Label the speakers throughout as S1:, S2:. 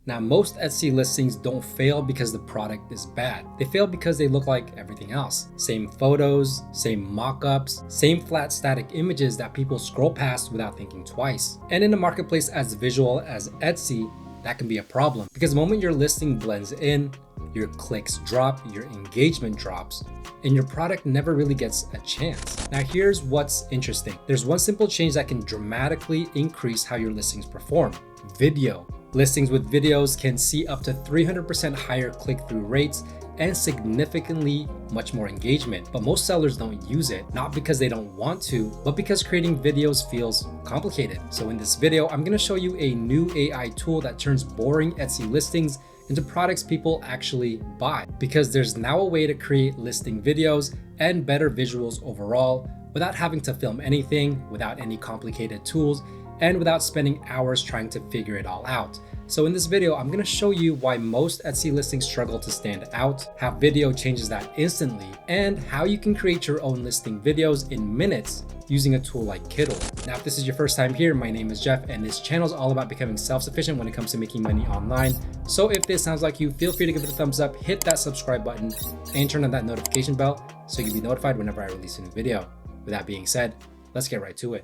S1: Now, most Etsy listings don't fail because the product is bad. They fail because they look like everything else. Same photos, same mock-ups, same flat static images that people scroll past without thinking twice. And in a marketplace as visual as Etsy, that can be a problem because the moment your listing blends in, your clicks drop, your engagement drops, and your product never really gets a chance. Now here's what's interesting. There's one simple change that can dramatically increase how your listings perform: video. Listings with videos can see up to 300% higher click-through rates and significantly much more engagement. But most sellers don't use it, not because they don't want to, but because creating videos feels complicated. So in this video, I'm gonna show you a new AI tool that turns boring Etsy listings into products people actually buy. Because there's now a way to create listing videos and better visuals overall without having to film anything, without any complicated tools, and without spending hours trying to figure it all out. So in this video, I'm gonna show you why most Etsy listings struggle to stand out, how video changes that instantly, and how you can create your own listing videos in minutes using a tool like Kittl. Now, if this is your first time here, my name is Jeff, and this channel is all about becoming self-sufficient when it comes to making money online. So if this sounds like you, feel free to give it a thumbs up, hit that subscribe button, and turn on that notification bell so you can be notified whenever I release a new video. With that being said, let's get right to it.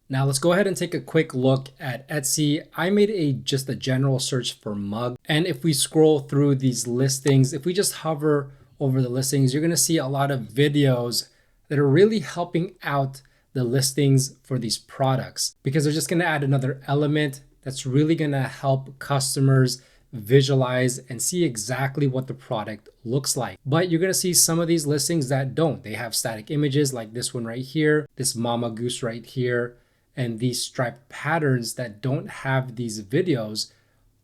S1: Now let's go ahead and take a quick look at Etsy. I made just a general search for mug. And if we scroll through these listings, if we just hover over the listings, you're gonna see a lot of videos that are really helping out the listings for these products because they're just gonna add another element that's really gonna help customers visualize and see exactly what the product looks like. But you're gonna see some of these listings that don't. They have static images like this one right here, this mama goose right here, and these striped patterns that don't have these videos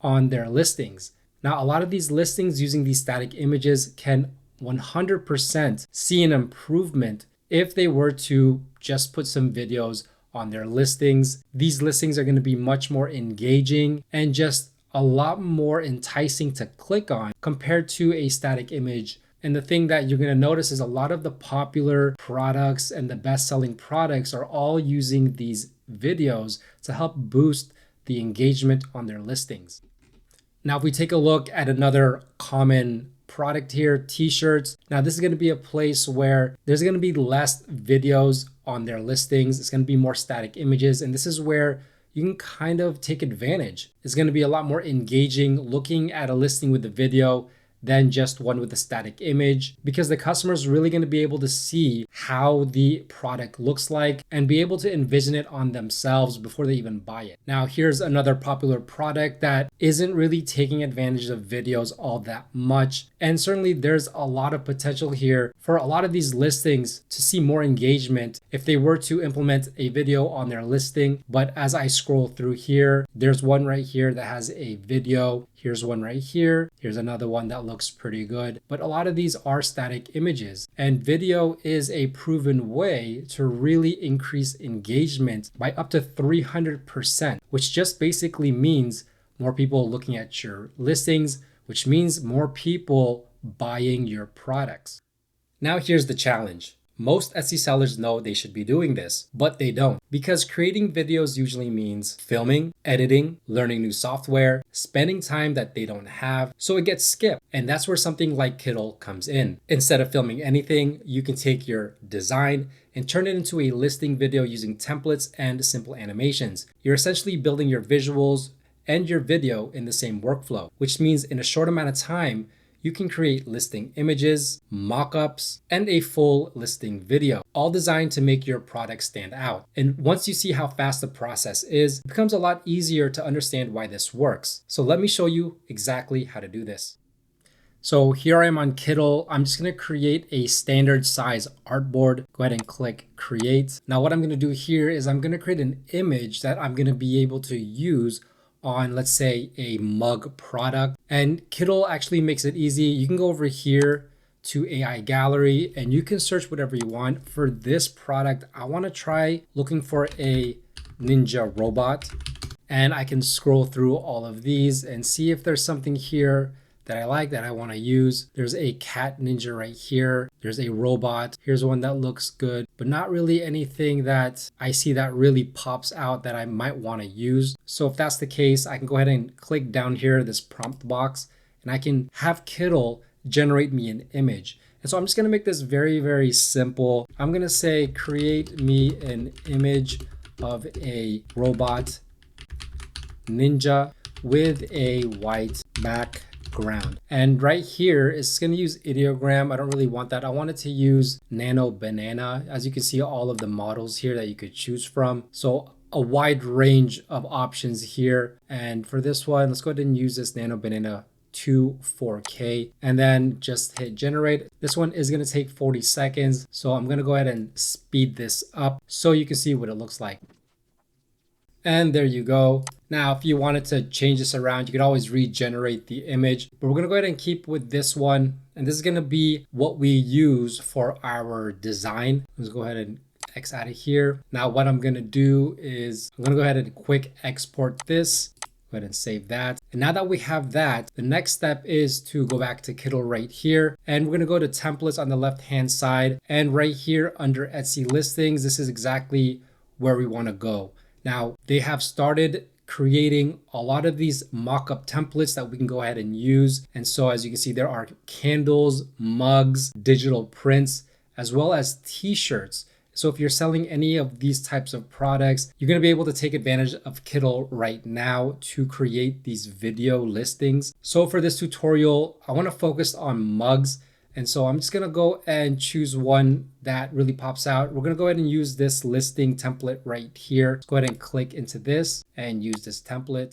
S1: on their listings. Now, a lot of these listings using these static images can 100% see an improvement if they were to just put some videos on their listings. These listings are going to be much more engaging and just a lot more enticing to click on compared to a static image. And the thing that you're going to notice is a lot of the popular products and the best-selling products are all using these videos to help boost the engagement on their listings. Now, if we take a look at another common product here, t-shirts. Now, this is going to be a place where there's going to be less videos on their listings. It's going to be more static images. And this is where you can kind of take advantage. It's going to be a lot more engaging looking at a listing with a video than just one with a static image, because the customer is really going to be able to see how the product looks like and be able to envision it on themselves before they even buy it. Now, here's another popular product that isn't really taking advantage of videos all that much. And certainly there's a lot of potential here for a lot of these listings to see more engagement if they were to implement a video on their listing. But as I scroll through here, there's one right here that has a video. Here's one right here. Here's another one that looks pretty good. But a lot of these are static images, and video is a proven way to really increase engagement by up to 300%, which just basically means more people looking at your listings, which means more people buying your products. Now here's the challenge. Most Etsy sellers know they should be doing this, but they don't, because creating videos usually means filming, editing, learning new software, spending time that they don't have, so it gets skipped. And that's where something like Kittl comes in. Instead of filming anything, you can take your design and turn it into a listing video using templates and simple animations. You're essentially building your visuals and your video in the same workflow, which means in a short amount of time, you can create listing images, mock-ups, and a full listing video, all designed to make your product stand out. And once you see how fast the process is, it becomes a lot easier to understand why this works. So let me show you exactly how to do this. So here I am on Kittl. I'm just gonna create a standard size artboard. Go ahead and click create. Now what I'm gonna do here is I'm gonna create an image that I'm gonna be able to use on, let's say, a mug product. And Kittl actually makes it easy. You can go over here to AI gallery and you can search whatever you want. For this product, I want to try looking for a ninja robot, and I can scroll through all of these and see if there's something here that I like that I want to use. There's a cat ninja right here. There's a robot. Here's one that looks good, but not really anything that I see that really pops out that I might want to use. So if that's the case, I can go ahead and click down here, this prompt box, and I can have Kittl generate me an image. And so I'm just going to make this very, very simple. I'm going to say, create me an image of a robot ninja with a white background. And right here it's going to use ideogram. I don't really want that. I want it to use nano banana. As you can see, all of the models here that you could choose from. So a wide range of options here. And for this one, let's go ahead and use this nano banana 4K, and then just hit generate. This one is going to take 40 seconds. So I'm going to go ahead and speed this up so you can see what it looks like. And there you go. Now, if you wanted to change this around, you could always regenerate the image, but we're going to go ahead and keep with this one. And this is going to be what we use for our design. Let's go ahead and X out of here. Now, what I'm going to do is I'm going to go ahead and quick export this. Go ahead and save that. And now that we have that, the next step is to go back to Kittl right here. And we're going to go to templates on the left-hand side. And right here under Etsy listings, this is exactly where we want to go. Now, they have started creating a lot of these mock-up templates that we can go ahead and use. And so as you can see, there are candles, mugs, digital prints, as well as t-shirts. So if you're selling any of these types of products, you're going to be able to take advantage of Kittl right now to create these video listings. So for this tutorial, I want to focus on mugs. And so I'm just going to go and choose one that really pops out. We're going to go ahead and use this listing template right here. Let's go ahead and click into this and use this template.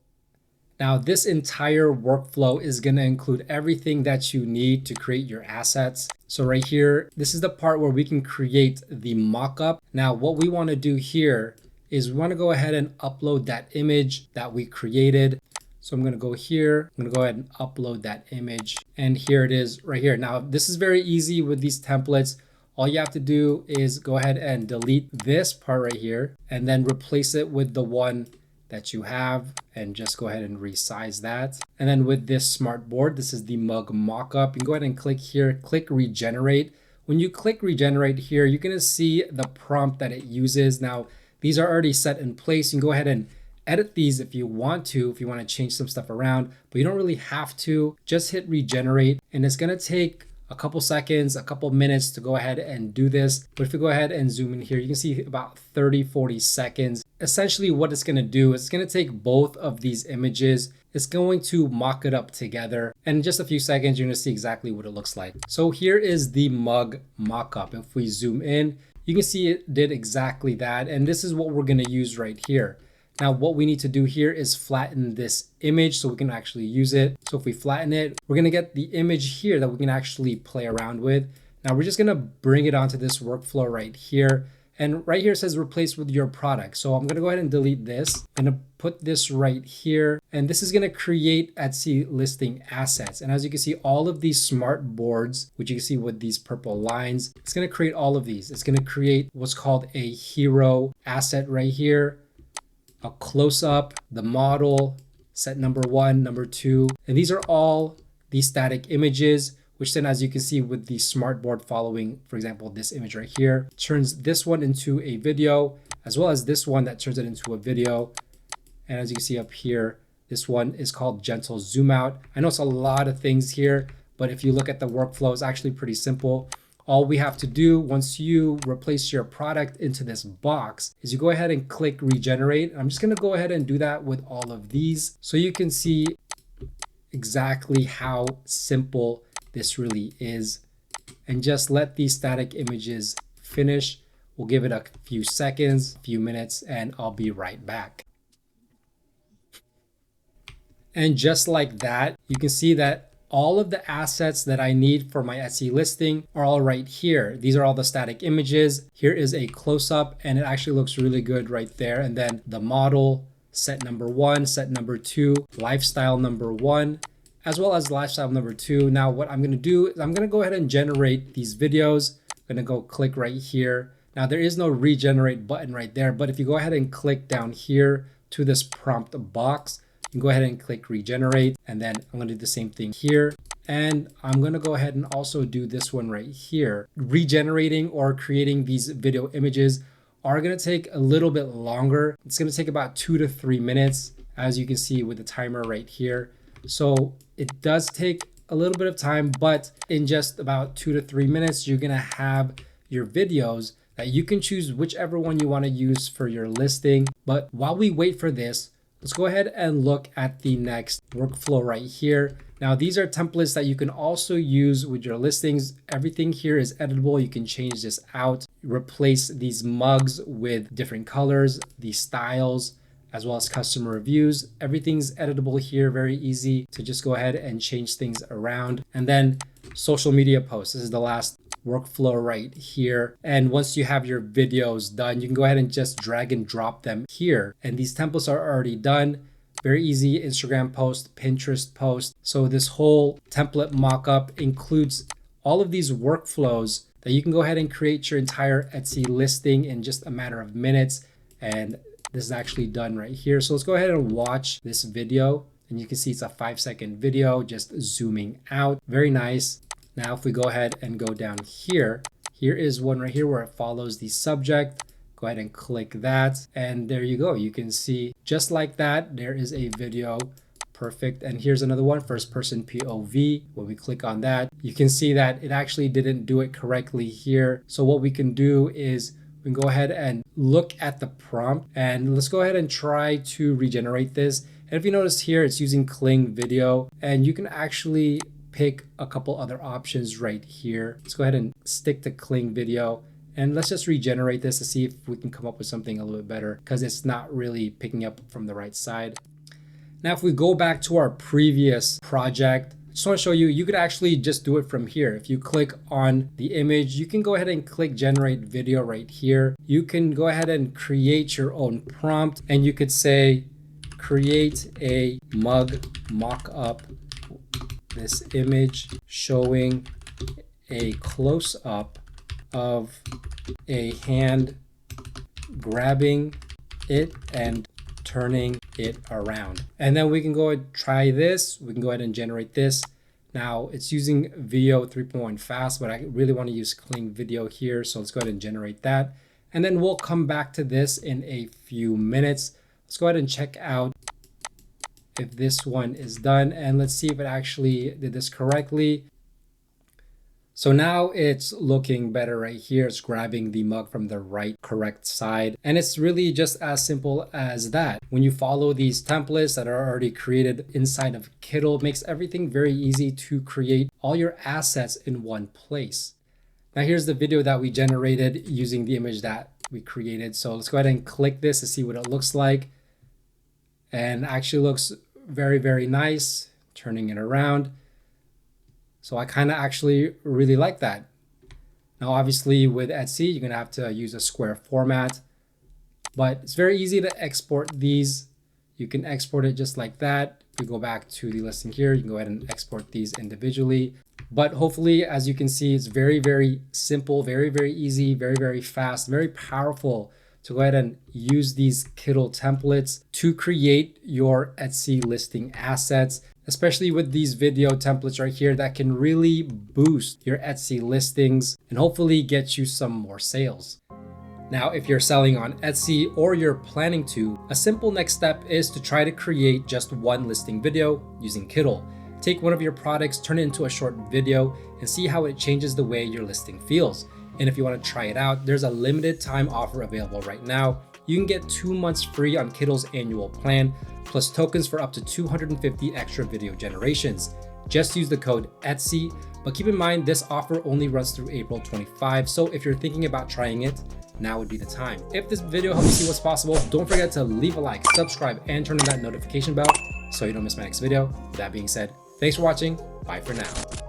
S1: Now, this entire workflow is going to include everything that you need to create your assets. So right here, this is the part where we can create the mock-up. Now, what we want to do here is we want to go ahead and upload that image that we created. So I'm going to go here, I'm going to go ahead and upload that image. And here it is right here. Now, this is very easy with these templates. All you have to do is go ahead and delete this part right here and then replace it with the one that you have and just go ahead and resize that. And then with this smart board, this is the mug mockup. You can go ahead and click here, click regenerate. When you click regenerate here, you're going to see the prompt that it uses. Now, these are already set in place. You can go ahead and edit these if you want to change some stuff around, but you don't really have to. Just hit regenerate and it's going to take a couple seconds, a couple minutes to go ahead and do this. But if you go ahead and zoom in here, you can see about 30-40 seconds. Essentially what it's going to do is it's going to take both of these images. It's going to mock it up together. And in just a few seconds, you're going to see exactly what it looks like. So here is the mug mock-up. If we zoom in, you can see it did exactly that. And this is what we're going to use right here. Now, what we need to do here is flatten this image so we can actually use it. So if we flatten it, we're going to get the image here that we can actually play around with. Now we're just going to bring it onto this workflow right here. And right here it says replace with your product. So I'm going to go ahead and delete this. I'm going to put this right here. And this is going to create Etsy listing assets. And as you can see, all of these smart boards, which you can see with these purple lines, it's going to create all of these. It's going to create what's called a hero asset right here, a close-up, the model, set number 1, number 2. And these are all these static images, which then, as you can see with the smartboard following, for example, this image right here, turns this one into a video, as well as this one that turns it into a video. And as you can see up here, this one is called gentle zoom out. I know it's a lot of things here, but if you look at the workflow, it's actually pretty simple. All we have to do once you replace your product into this box is you go ahead and click regenerate. I'm just going to go ahead and do that with all of these so you can see exactly how simple this really is. And just let these static images finish. We'll give it a few seconds, a few minutes, and I'll be right back. And just like that, you can see that all of the assets that I need for my Etsy listing are all right here. These are all the static images. Here is a close-up and it actually looks really good right there. And then the model, set number 1, set number 2, lifestyle number 1, as well as lifestyle number 2. Now what I'm gonna do is I'm gonna go ahead and generate these videos. I'm gonna go click right here. Now there is no regenerate button right there, but if you go ahead and click down here to this prompt box, you can go ahead and click regenerate, and then I'm going to do the same thing here. And I'm gonna go ahead and also do this one right here. Regenerating or creating these video images are gonna take a little bit longer. It's gonna take about 2 to 3 minutes, as you can see with the timer right here. So it does take a little bit of time, but in just about 2 to 3 minutes, you're gonna have your videos that you can choose whichever one you wanna use for your listing. But while we wait for this, let's go ahead and look at the next workflow right here. Now, these are templates that you can also use with your listings. Everything here is editable. You can change this out, replace these mugs with different colors, the styles, as well as customer reviews. Everything's editable here, very easy to just go ahead and change things around. And then social media posts. This is the last workflow right here. And once you have your videos done, you can go ahead and just drag and drop them here. And these templates are already done. Very easy Instagram post, Pinterest post. So this whole template mockup includes all of these workflows that you can go ahead and create your entire Etsy listing in just a matter of minutes. And this is actually done right here. So let's go ahead and watch this video. And you can see it's a 5-second video, just zooming out. Very nice. Now, if we go ahead and go down here, here is one right here where it follows the subject. Go ahead and click that. And there you go. You can see just like that, there is a video. Perfect. And here's another one, first person POV. When we click on that, you can see that it actually didn't do it correctly here. So what we can do is we can go ahead and look at the prompt, and let's go ahead and try to regenerate this. And if you notice here, it's using Kling video, and you can actually pick a couple other options right here. Let's go ahead and stick to Kling video. And let's just regenerate this to see if we can come up with something a little bit better, because it's not really picking up from the right side. Now, if we go back to our previous project, I just want to show you, you could actually just do it from here. If you click on the image, you can go ahead and click generate video right here. You can go ahead and create your own prompt, and you could say, create a mug mock-up, this image showing a close-up of a hand grabbing it and turning it around. And then we can go and try this. We can go ahead and generate this. Now it's using Video 3.1 fast, but I really want to use Kling video here. So let's go ahead and generate that. And then we'll come back to this in a few minutes. Let's go ahead and check out if this one is done. And let's see if it actually did this correctly. So now it's looking better right here. It's grabbing the mug from the right correct side. And it's really just as simple as that. When you follow these templates that are already created inside of Kittl, it makes everything very easy to create all your assets in one place. Now here's the video that we generated using the image that we created. So let's go ahead and click this to see what it looks like. And actually looks very, very nice. Turning it around. So I kind of actually really like that. Now, obviously with Etsy, you're going to have to use a square format, but it's very easy to export these. You can export it just like that. If we go back to the listing here, you can go ahead and export these individually. But hopefully, as you can see, it's very, very simple, very, very easy, very, very fast, very powerful to go ahead and use these Kittl templates to create your Etsy listing assets, especially with these video templates right here that can really boost your Etsy listings and hopefully get you some more sales. Now, if you're selling on Etsy or you're planning to, a simple next step is to try to create just one listing video using Kittl. Take one of your products, turn it into a short video, and see how it changes the way your listing feels. And if you want to try it out, there's a limited time offer available right now. You can get 2 months free on Kittl's annual plan, plus tokens for up to 250 extra video generations. Just use the code ETSY, but keep in mind this offer only runs through April 25, so if you're thinking about trying it, now would be the time. If this video helps you see what's possible, don't forget to leave a like, subscribe, and turn on that notification bell so you don't miss my next video. With that being said, thanks for watching. Bye for now.